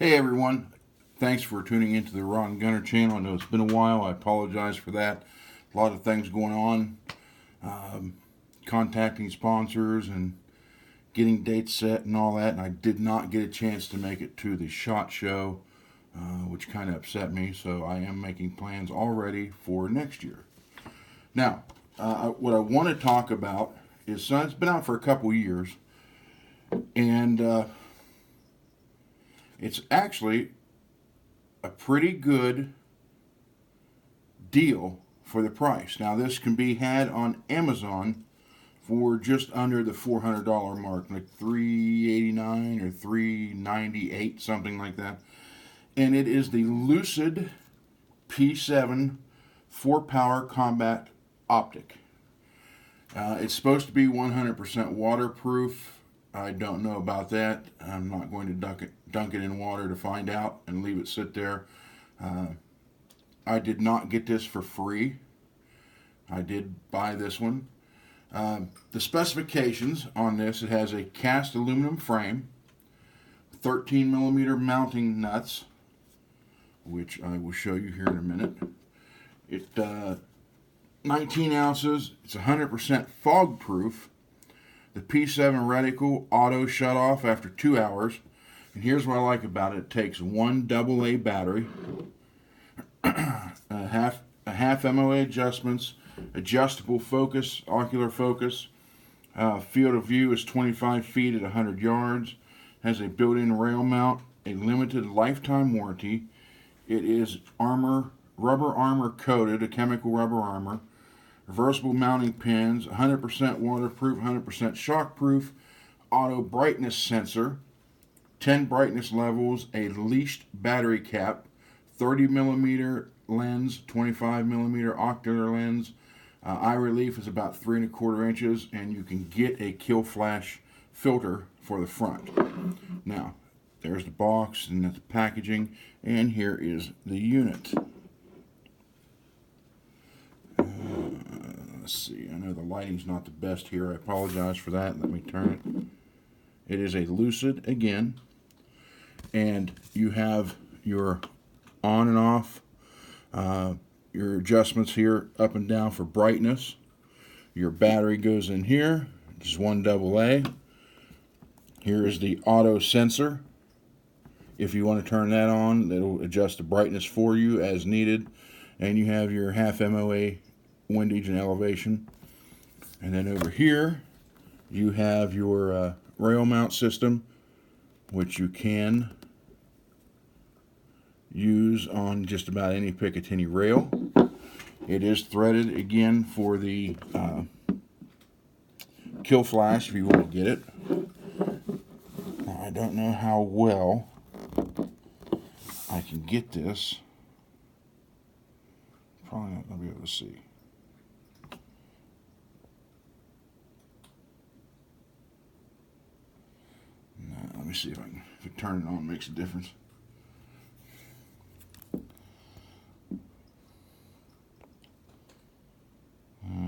Hey everyone, thanks for tuning into the Ron Gunner channel. I know it's been a while. I apologize for that. A lot of things going on, contacting sponsors and getting dates set and all that, and I did not get a chance to make it to the SHOT Show, which kind of upset me, so I am making plans already for next year. Now, what I want to talk about is, it's been out for a couple years, and it's actually a pretty good deal for the price. Now, this can be had on Amazon for just under the $400 mark, like $389 or $398, something like that. And it is the LUCID P7 4-power combat optic. It's supposed to be 100% waterproof. I don't know about that. I'm not going to dunk it in water to find out and leave it sit there. I did not get this for free. I did buy this one. The specifications on this: it has a cast aluminum frame, 13 millimeter mounting nuts, which I will show you here in a minute. It 19 ounces. It's 100% fog proof. The P7 reticle auto shut off after 2 hours. And here's what I like about it: it takes one AA battery, a half MOA adjustments, adjustable focus, ocular focus. Field of view is 25 feet at 100 yards. Has a built-in rail mount, a limited lifetime warranty. It is rubber armor coated, a chemical rubber armor. Reversible mounting pins, 100% waterproof, 100% shockproof, auto brightness sensor, 10 brightness levels, a leashed battery cap, 30 millimeter lens, 25 millimeter ocular lens. Eye relief is about 3 1/4 inches, and you can get a kill flash filter for the front. Now, there's the box and the packaging, and here is the unit. Let's see, I know the lighting's not the best here. I apologize for that. Let me turn it. It is a LUCID again, and you have your on and off, your adjustments here up and down for brightness. Your battery goes in here, just one AA. Here is the auto sensor. If you want to turn that on, it'll adjust the brightness for you as needed. And you have your half MOA windage and elevation. And then over here you have your rail mount system, which you can use on just about any Picatinny rail. It is threaded again for the kill flash if you want to get it. Now, I don't know how well I can get this. Probably not going to be able to see. Let me see if I turn it on makes a difference.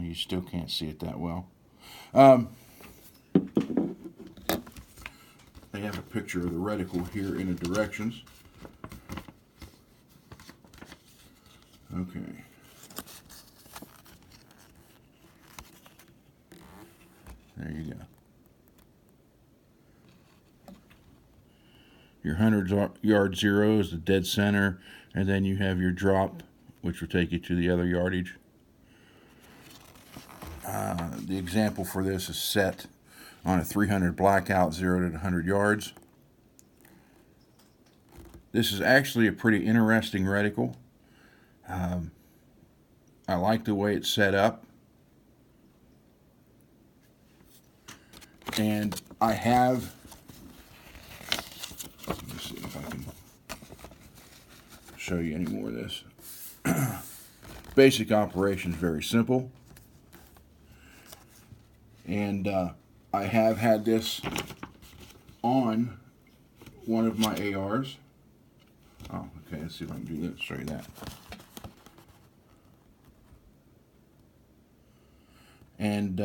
You still can't see it that well. They have a picture of the reticle here in the directions. Okay. There you go. Your 100-yard zero is the dead center, and then you have your drop, which will take you to the other yardage. The example for this is set on a 300 blackout, 0 to 100 yards. This is actually a pretty interesting reticle. I like the way it's set up. And I have, let me see if I can show you any more of this. Basic operation is very simple. And I have had this on one of my ARs. Oh, okay, let's see if I can do that, show you that. And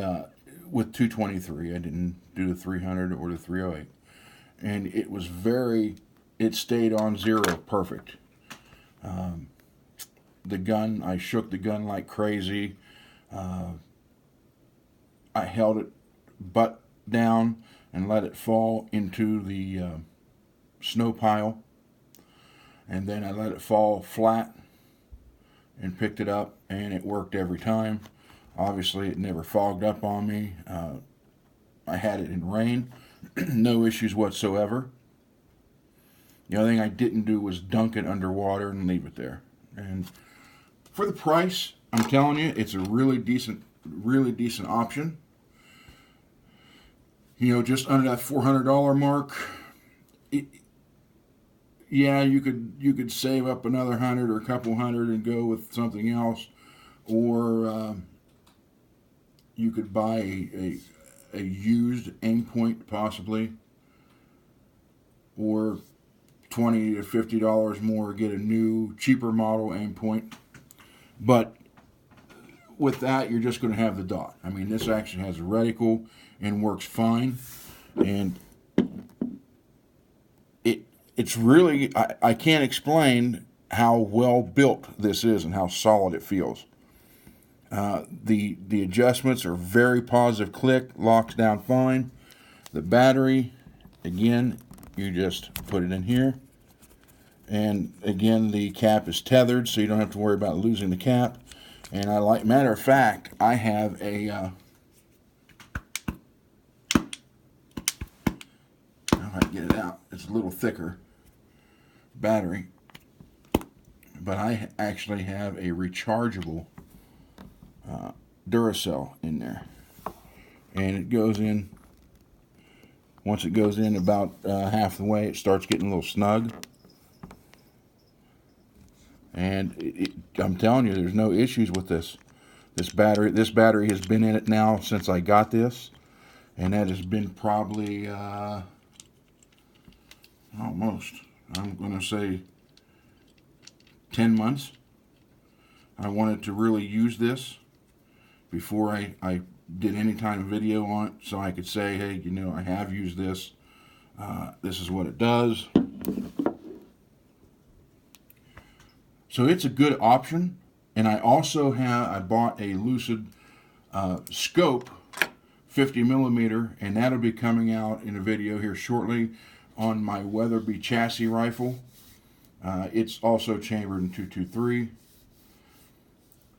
with 223, I didn't do the 300 or the 308. And it was very it stayed on 0 perfect. The gun, I shook the gun like crazy. I held it butt down and let it fall into the snow pile, and then I let it fall flat and picked it up, and it worked every time. Obviously it never fogged up on me. I had it in rain. No issues whatsoever. The only thing I didn't do was dunk it underwater and leave it there. And for the price, I'm telling you, it's a really decent option. You know, just under that $400 mark. Yeah, you could save up another 100 or a couple hundred and go with something else, or you could buy a used Aimpoint possibly, or $20 to $50 more, get a new, cheaper model Aimpoint. But with that, you're just going to have the dot. I mean, this actually has a reticle and works fine. And it's really, I can't explain how well built this is and how solid it feels. The adjustments are very positive click, locks down fine. The battery, again, you just put it in here. And again, the cap is tethered, so you don't have to worry about losing the cap. And matter of fact, I have a, if I can get it out, it's a little thicker battery, but I actually have a rechargeable Duracell in there, and it goes in. Once it goes in about half the way, it starts getting a little snug, and I'm telling you, there's no issues with this battery. This battery has been in it now since I got this, and that has been probably almost, I'm going to say 10 months. I wanted to really use this before I did any kind of video on it, so I could say, hey, you know, I have used this. This is what it does. So it's a good option. And I also I bought a LUCID scope, 50 millimeter, and that'll be coming out in a video here shortly on my Weatherby chassis rifle. It's also chambered in 223.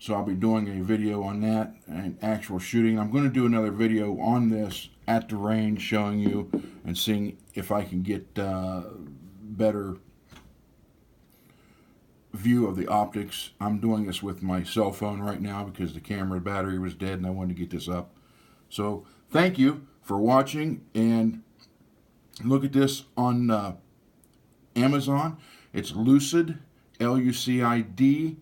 So I'll be doing a video on that and actual shooting. I'm going to do another video on this at the range, showing you and seeing if I can get better view of the optics. I'm doing this with my cell phone right now because the camera battery was dead and I wanted to get this up. So thank you for watching, and look at this on Amazon. It's LUCID, LUCID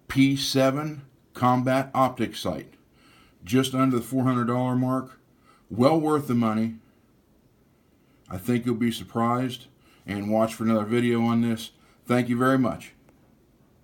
P7 combat optics sight. Just under the $400 mark. Well worth the money. I think you'll be surprised, and watch for another video on this. Thank you very much.